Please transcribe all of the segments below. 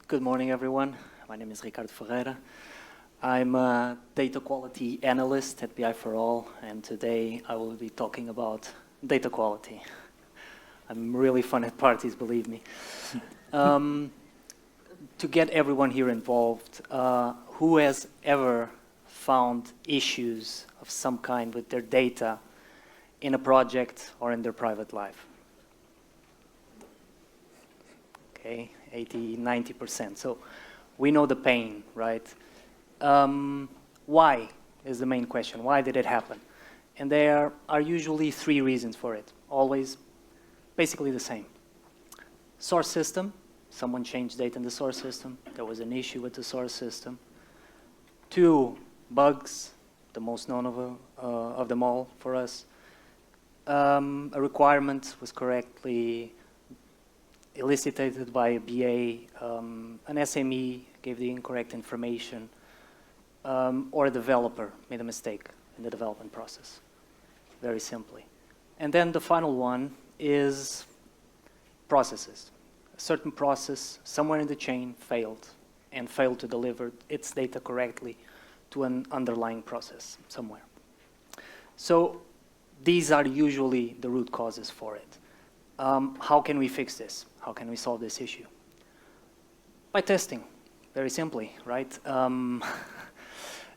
Good morning, everyone. My name is Ricardo Ferreira. I'm a data quality analyst at BI4All, and today I will be talking about data quality. I'm really fun at parties, believe me. To get everyone here involved, who has ever found issues of some kind with their data in a project or in their private life? Okay, 80–90%. So we know the pain, right? Why is the main question. Why did it happen? And there are usually three reasons for it. Always basically the same. Source system. Someone changed data in the source system. There was an issue with the source system. 2, bugs, the most known of them all for us. A requirement was correctly elicited by a BA, an SME gave the incorrect information, or a developer made a mistake in the development process, very simply. And then the final one is processes. A certain process somewhere in the chain failed and failed to deliver its data correctly to an underlying process somewhere. So these are usually the root causes for it. How can we fix this? How can we solve this issue? By testing, very simply, right?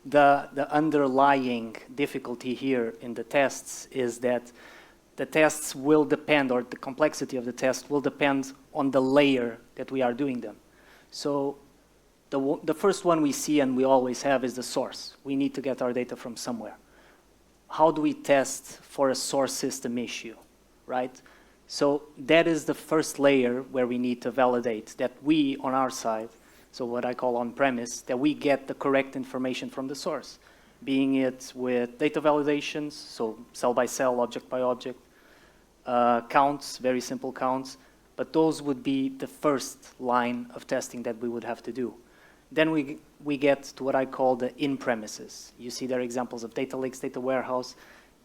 The underlying difficulty here in the tests is that the tests will depend, or the complexity of the test will depend on the layer that we are doing them. So the first one we see and we always have is the source. We need to get our data from somewhere. How do we test for a source system issue, right? So that is the first layer where we need to validate that we, on our side, so what I call on-premise, that we get the correct information from the source, being it with data validations, so cell by cell, object by object, counts, very simple counts, but those would be the first line of testing that we would have to do. Then we get to what I call the in-premises. You see there are examples of data lakes, data warehouse.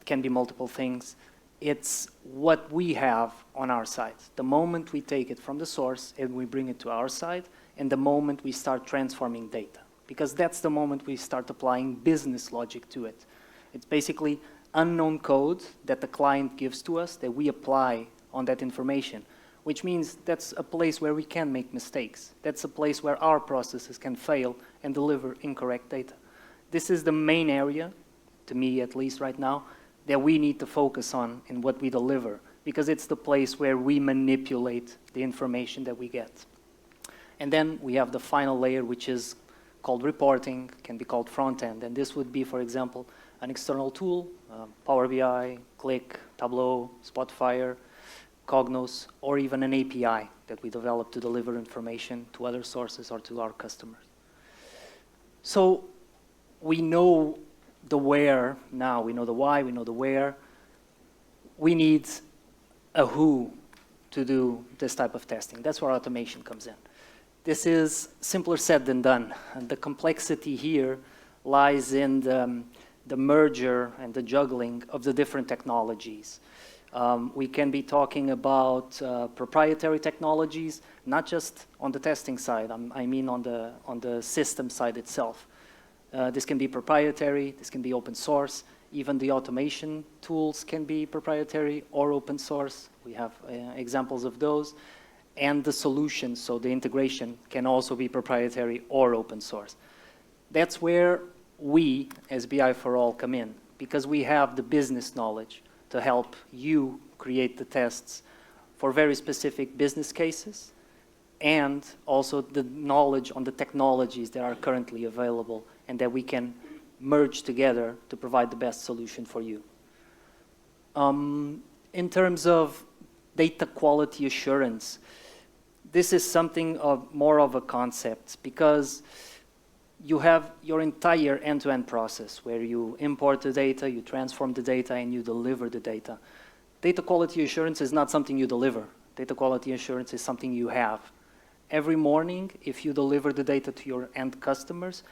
It can be multiple things. It's what we have on our side. The moment we take it from the source and we bring it to our side, and the moment we start transforming data, because that's the moment we start applying business logic to it. It's basically unknown code that the client gives to us that we apply on that information, which means that's a place where we can make mistakes. That's a place where our processes can fail and deliver incorrect data. This is the main area, to me at least right now, that we need to focus on in what we deliver, because it's the place where we manipulate the information that we get. And then we have the final layer, which is called reporting, can be called front end. And this would be, for example, an external tool, Power BI, Qlik, Tableau, Spotfire, Cognos, or even an API that we develop to deliver information to other sources or to our customers. So we know the where now, we know the why, we know the where. We need a who to do this type of testing. That's where automation comes in. This is simpler said than done. And the complexity here lies in the merger and the juggling of the different technologies. We can be talking about proprietary technologies, not just on the testing side, I mean on the system side itself. This can be proprietary, this can be open source, even the automation tools can be proprietary or open source. We have examples of those. And the solutions, so the integration, can also be proprietary or open source. That's where we, as BI4All, come in, because we have the business knowledge to help you create the tests for very specific business cases, and also the knowledge on the technologies that are currently available and that we can merge together to provide the best solution for you. In terms of data quality assurance, this is something more of a concept, because you have your entire end-to-end process where you import the data, you transform the data, and you deliver the data. Data quality assurance is not something you deliver. Data quality assurance is something you have. Every morning, if you deliver the data to your end customers,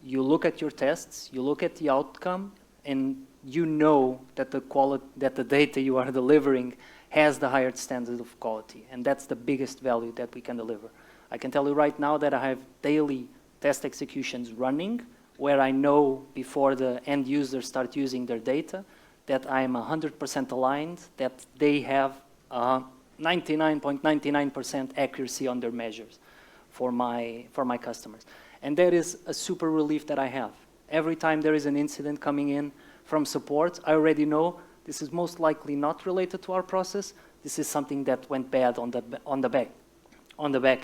you look at your tests, you look at the outcome, and you know that the data you are delivering has the higher standard of quality, and that's the biggest value that we can deliver. I can tell you right now that I have daily test executions running where I know before the end users start using their data that I am 100% aligned, that they have 99.99% accuracy on their measures for my customers. And that is a super relief that I have. Every time there is an incident coming in from support, I already know this is most likely not related to our process. This is something that went bad on the back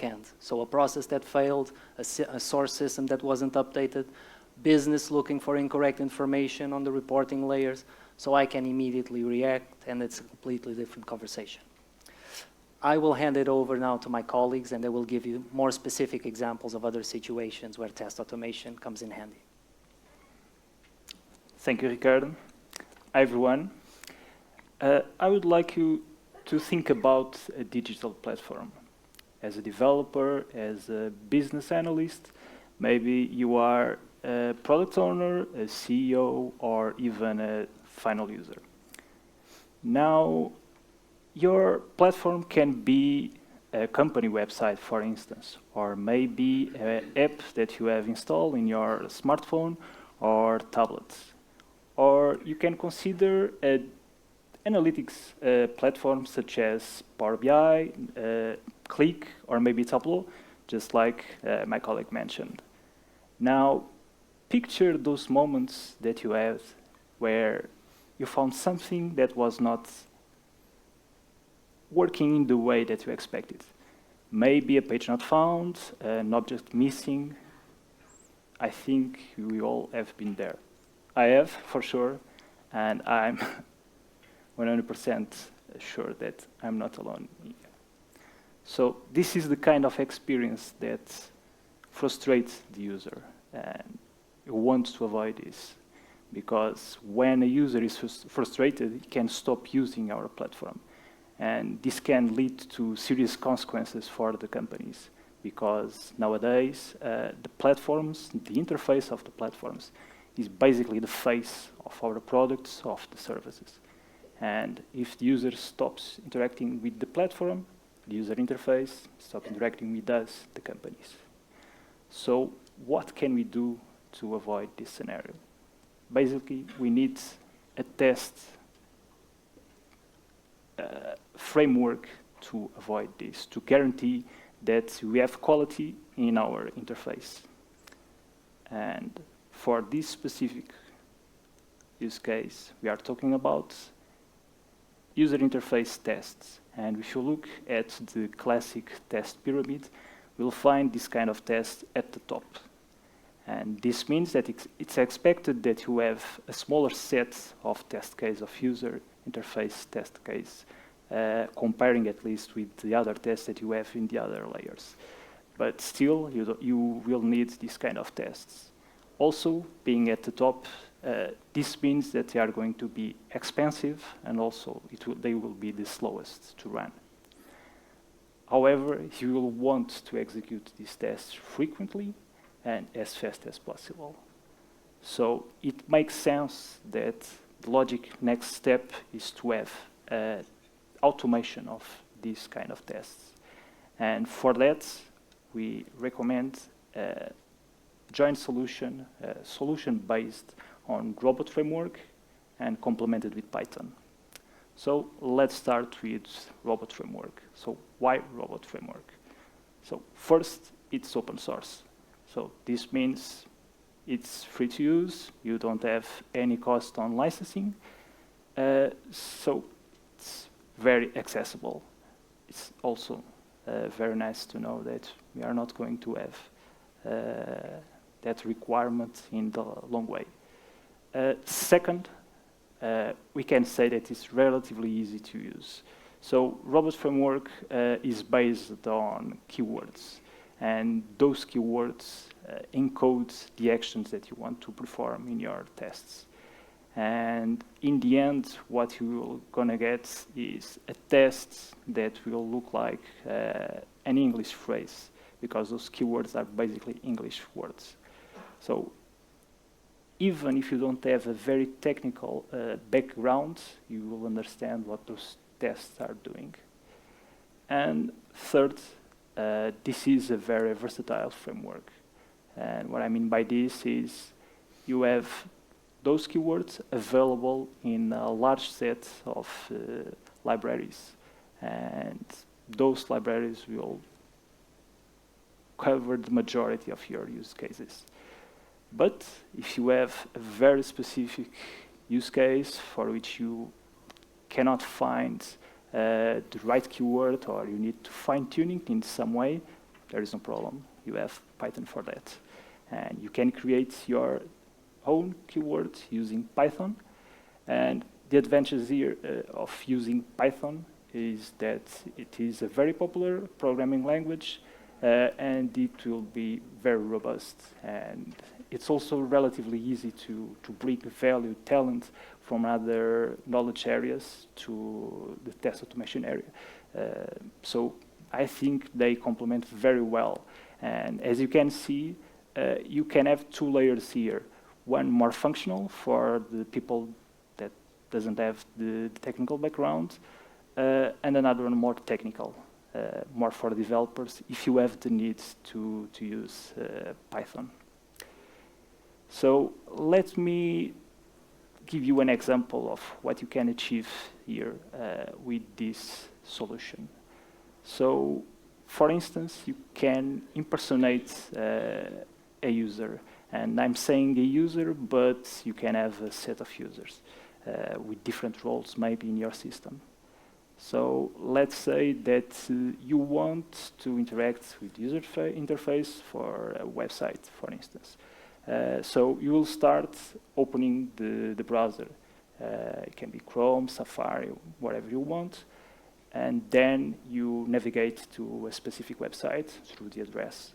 end. So a process that failed, a source system that wasn't updated, business looking for incorrect information on the reporting layers, so I can immediately react, and it's a completely different conversation. I will hand it over now to my colleagues, and they will give you more specific examples of other situations where test automation comes in handy. Thank you, Ricardo. Hi, everyone. I would like you to think about a digital platform. As a developer, as a business analyst, maybe you are a product owner, a CEO, or even a final user. Now, your platform can be a company website, for instance, or maybe an app that you have installed in your smartphone or tablet. Or you can consider an analytics platform such as Power BI, Qlik, or maybe Tableau, just like my colleague mentioned. Now, picture those moments that you had where you found something that was not working in the way that you expected. Maybe a page not found, an object missing. I think we all have been there. I have, for sure, and I'm 100% sure that I'm not alone here. So this is the kind of experience that frustrates the user, and you want to avoid this, because when a user is frustrated, he can stop using our platform. And this can lead to serious consequences for the companies, because nowadays the platforms, the interface of the platforms is basically the face of our products, of the services. And if the user stops interacting with the platform, the user interface stops interacting with us, the companies. So what can we do to avoid this scenario? Basically, we need a test framework to avoid this, to guarantee that we have quality in our interface. And for this specific use case, we are talking about user interface tests. And if you look at the classic test pyramid, we'll find this kind of test at the top. And this means that it's expected that you have a smaller set of test case of user interface test case, comparing at least with the other tests that you have in the other layers. But still, you will need this kind of tests. Also, being at the top, this means that they are going to be expensive, and also they will be the slowest to run. However, you will want to execute these tests frequently and as fast as possible. So it makes sense that the logic next step is to have automation of these kind of tests. And for that, we recommend a joint solution, solution based on Robot Framework and complemented with Python. So let's start with Robot Framework. So why Robot Framework? So first, it's open source. So this means it's free to use. You don't have any cost on licensing. So it's very accessible. It's also very nice to know that we are not going to have that requirement in the long way. Second, we can say that it's relatively easy to use. So Robot Framework is based on keywords, and those keywords encode the actions that you want to perform in your tests. And in the end, what you're gonna get is a test that will look like an English phrase, because those keywords are basically English words. So even if you don't have a very technical background, you will understand what those tests are doing. And third, this is a very versatile framework. And what I mean by this is you have those keywords available in a large set of libraries. And those libraries will cover the majority of your use cases. But if you have a very specific use case for which you cannot find the right keyword, or you need to fine-tuning in some way, there is no problem. You have Python for that. And you can create your own keyword using Python. And the advantage here of using Python is that it is a very popular programming language, and it will be very robust. And it's also relatively easy to bring value, talent from other knowledge areas to the test automation area. So I think they complement very well. And as you can see, you can have two layers here. One more functional for the people that doesn't have the technical background, and another one more technical, more for developers if you have the need to use Python. So let me give you an example of what you can achieve here with this solution. So, for instance, you can impersonate a user. And I'm saying a user, but you can have a set of users with different roles maybe in your system. So let's say that you want to interact with user interface for a website, for instance. So you will start opening the browser. It can be Chrome, Safari, whatever you want. And then you navigate to a specific website through the address.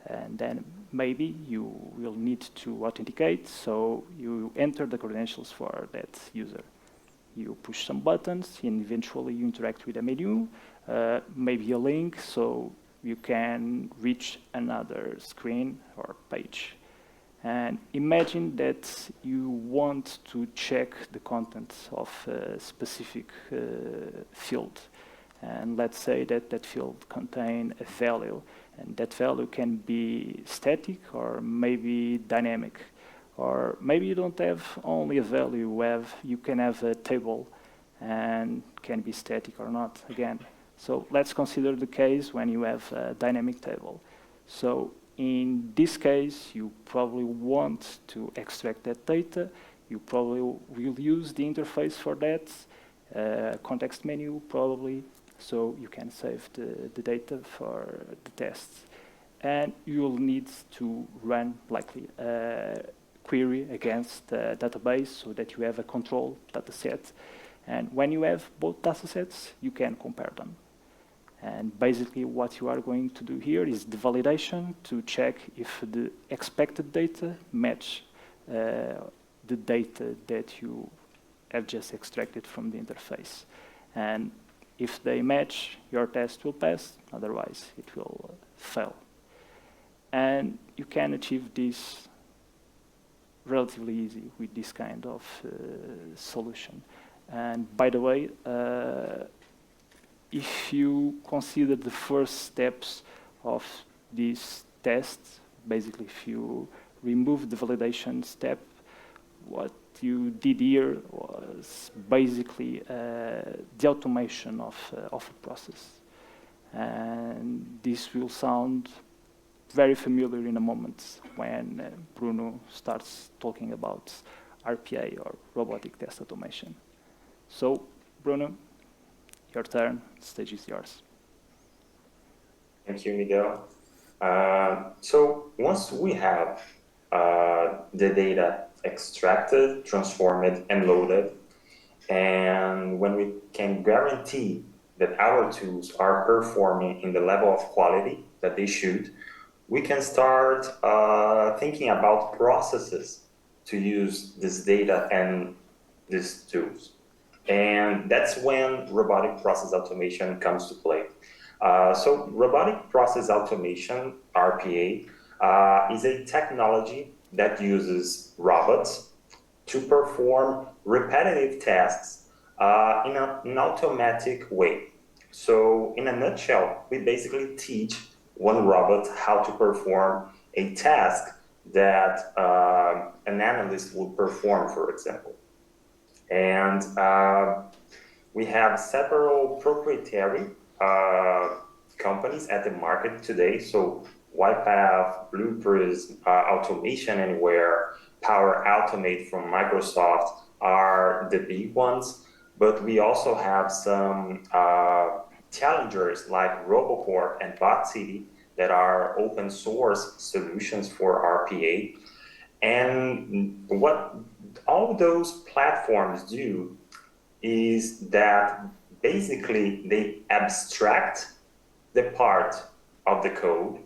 And then maybe you will need to authenticate, so you enter the credentials for that user. You push some buttons, and eventually you interact with a menu, maybe a link, so you can reach another screen or page. And imagine that you want to check the contents of a specific field. And let's say that that field contains a value. And that value can be static or maybe dynamic. Or maybe you don't have only a value, you can have a table and can be static or not, again. So let's consider the case when you have a dynamic table. So in this case, you probably want to extract that data. You probably will use the interface for that, context menu probably, so you can save the data for the tests. And you will need to run likely a query against the database so that you have a control data set. And when you have both data sets, you can compare them. And basically what you are going to do here is the validation to check if the expected data match the data that you have just extracted from the interface. And if they match, your test will pass, otherwise it will fail. And you can achieve this relatively easy with this kind of solution. And by the way, if you consider the first steps of this test, basically if you remove the validation step, what you did here was basically the automation of a process. And this will sound very familiar in a moment when Bruno starts talking about RPA or robotic test automation. So, Bruno, your turn, the stage is yours. Thank you, Miguel. So once we have the data extracted, transformed, and loaded, and when we can guarantee that our tools are performing in the level of quality that they should, we can start thinking about processes to use this data and these tools. And that's when robotic process automation comes to play. So robotic process automation, RPA, is a technology that uses robots to perform repetitive tasks in an automatic way. So in a nutshell, we basically teach one robot how to perform a task that an analyst would perform, for example. And we have several proprietary companies at the market today. So YPath, Blueprints, Automation Anywhere, Power Automate from Microsoft are the big ones. But we also have some challengers like RoboCorp and BotCity that are open source solutions for RPA. And what all those platforms do is that basically they abstract the part of the code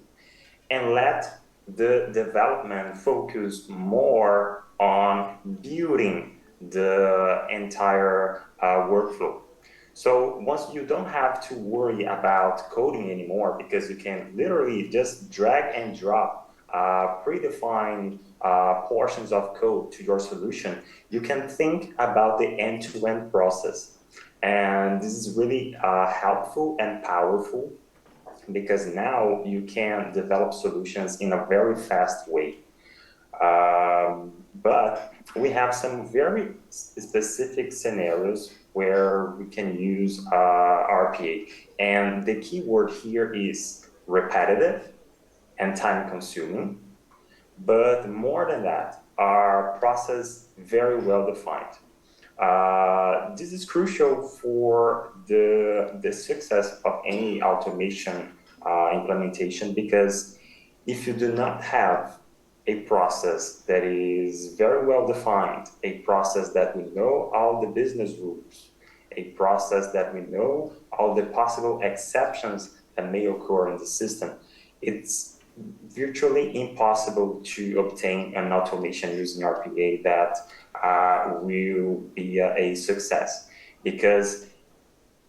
and let the development focus more on building the entire workflow. So once you don't have to worry about coding anymore, because you can literally just drag and drop predefined portions of code to your solution, you can think about the end-to-end process. And this is really helpful and powerful, because now you can develop solutions in a very fast way. But we have some very specific scenarios where we can use RPA. And the key word here is repetitive and time-consuming. But more than that, our process very well defined. This is crucial for the success of any automation implementation, because if you do not have a process that is very well defined, a process that we know all the business rules, a process that we know all the possible exceptions that may occur in the system, it's virtually impossible to obtain an automation using RPA that will be a success, because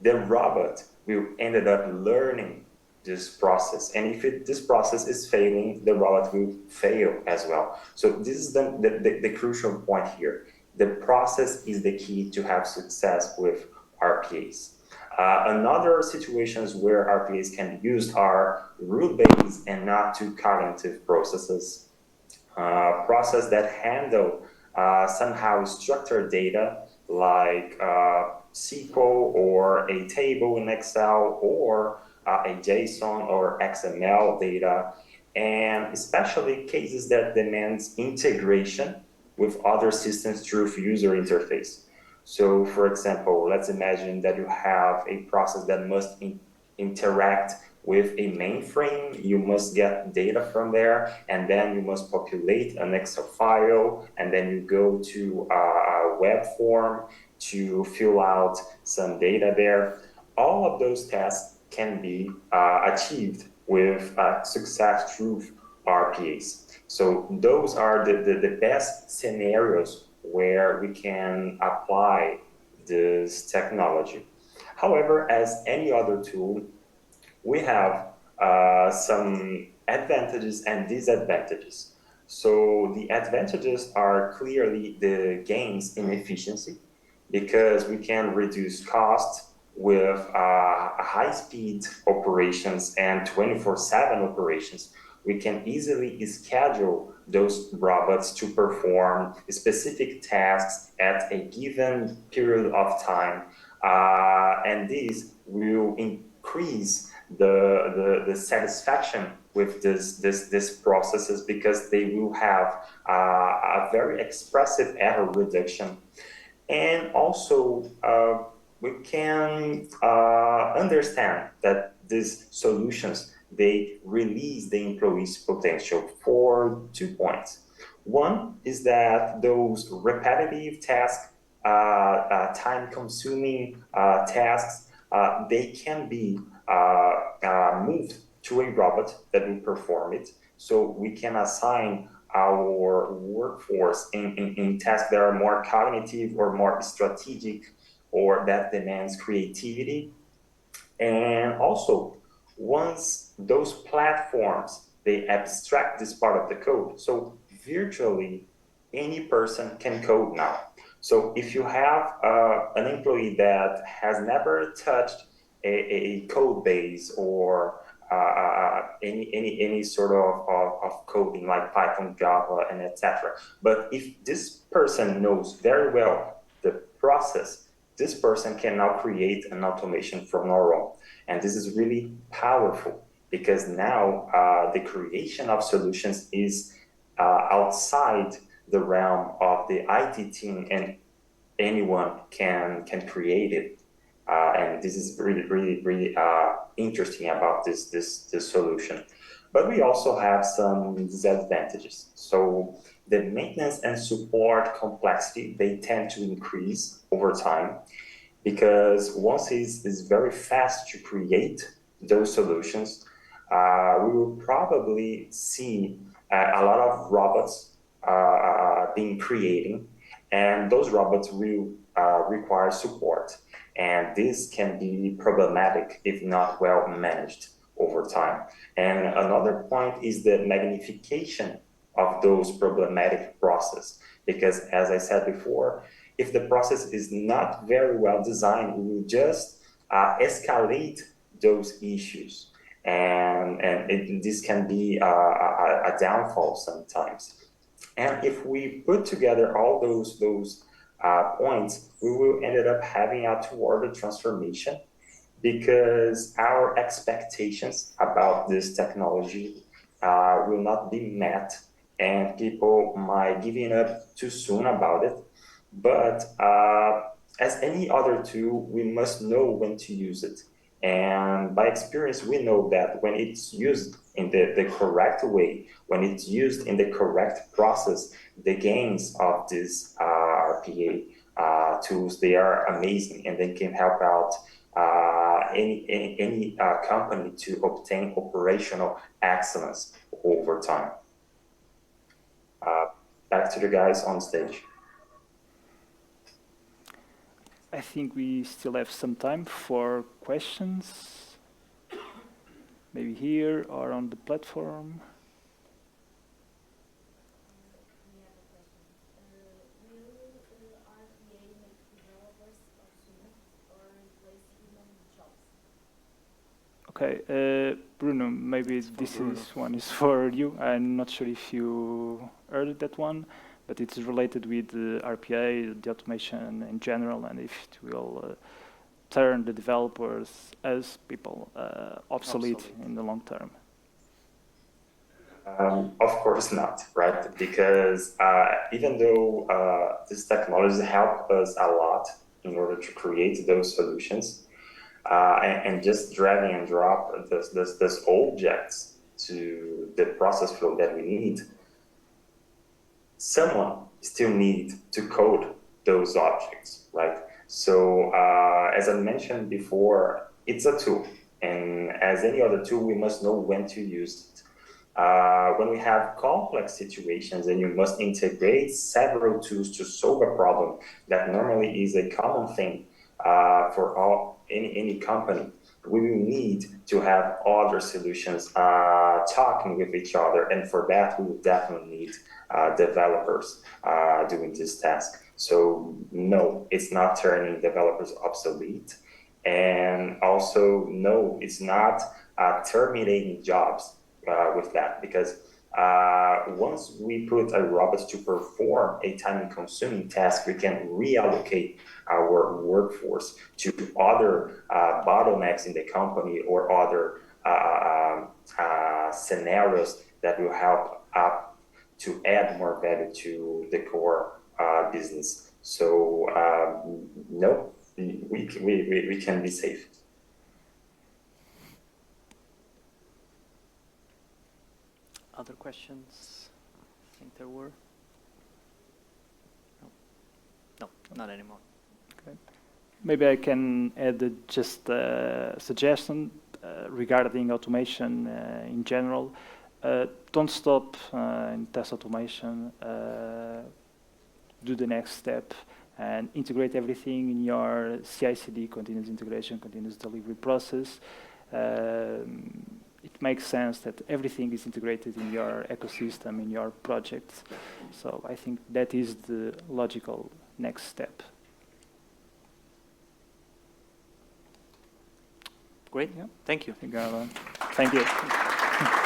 the robot will end up learning this process. And if this process is failing, the robot will fail as well. So this is the crucial point here. The process is the key to have success with RPAs. Another situations where RPAs can be used are rule-based and not too cognitive processes. Process that handle somehow structured data like SQL or a table in Excel or a JSON or XML data, and especially cases that demands integration with other systems through user interface. So for example, let's imagine that you have a process that must interact with a mainframe. You must get data from there, and then you must populate an Excel file, and then you go to a web form to fill out some data there. All of those tasks can be achieved with success through RPAs. So those are the best scenarios where we can apply this technology. However, as any other tool, we have some advantages and disadvantages. So the advantages are clearly the gains in efficiency, because we can reduce costs with high-speed operations and 24/7 operations. We can easily schedule those robots to perform specific tasks at a given period of time, and this will increase the satisfaction with this processes, because they will have a very expressive error reduction. And also we can understand that these solutions, they release the employee's potential for 2 points. One is that those repetitive tasks, time-consuming tasks, they can be moved to a robot that will perform it. So we can assign our workforce in tasks that are more cognitive or more strategic, or that demands creativity. And also, once those platforms, they abstract this part of the code, so virtually any person can code now. So if you have an employee that has never touched a code base or any sort of coding like Python, Java, and etc. But if this person knows very well the process, this person can now create an automation from our own. And this is really powerful because now the creation of solutions is outside the realm of the IT team, and anyone can create it. And this is really interesting about this solution. But we also have some disadvantages. So the maintenance and support complexity, they tend to increase over time, because once it's very fast to create those solutions, we will probably see a lot of robots being created, and those robots will require support. And this can be problematic if not well managed over time. And another point is the magnification of those problematic processes, because as I said before, if the process is not very well designed, we will just escalate those issues. And this can be a downfall sometimes. And if we put together all those points, we will end up having a toward transformation, because our expectations about this technology will not be met, and people might giving up too soon about it. But as any other tool, we must know when to use it. And by experience, we know that when it's used in the correct way, when it's used in the correct process, the gains of these RPA tools, they are amazing, and they can help out any company to obtain operational excellence over time. Back to the guys on stage. I think we still have some time for questions, maybe here or on the platform. We have a question. Will RPA make developers obsolete or replace human jobs? Okay, Bruno, maybe this one is for you. I'm not sure if you heard that one, but it's related with the RPA, the automation in general, and if it will turn the developers as people obsolete in the long term. Of course not, right? Because even though this technology help us a lot in order to create those solutions, and just drag and drop those objects to the process flow that we need, someone still need to code those objects, right? So as I mentioned before, it's a tool, and as any other tool, we must know when to use it. When we have complex situations and you must integrate several tools to solve a problem that normally is a common thing for any company, we will need to have other solutions talking with each other, and for that we will definitely need developers doing this task. So no, it's not turning developers obsolete, and also no, it's not terminating jobs with that, because once we put a robot to perform a time-consuming task, we can reallocate our workforce to other bottlenecks in the company or other scenarios that will help to add more value to the core business. So no, we can be safe. Other questions? I think there were. No, not anymore. Okay. Maybe I can add just a suggestion regarding automation in general. Don't stop in test automation. Do the next step and integrate everything in your CI/CD, continuous integration, continuous delivery process. It makes sense that everything is integrated in your ecosystem, in your projects. So I think that is the logical next step. Great. Yeah. Thank you. Thank you.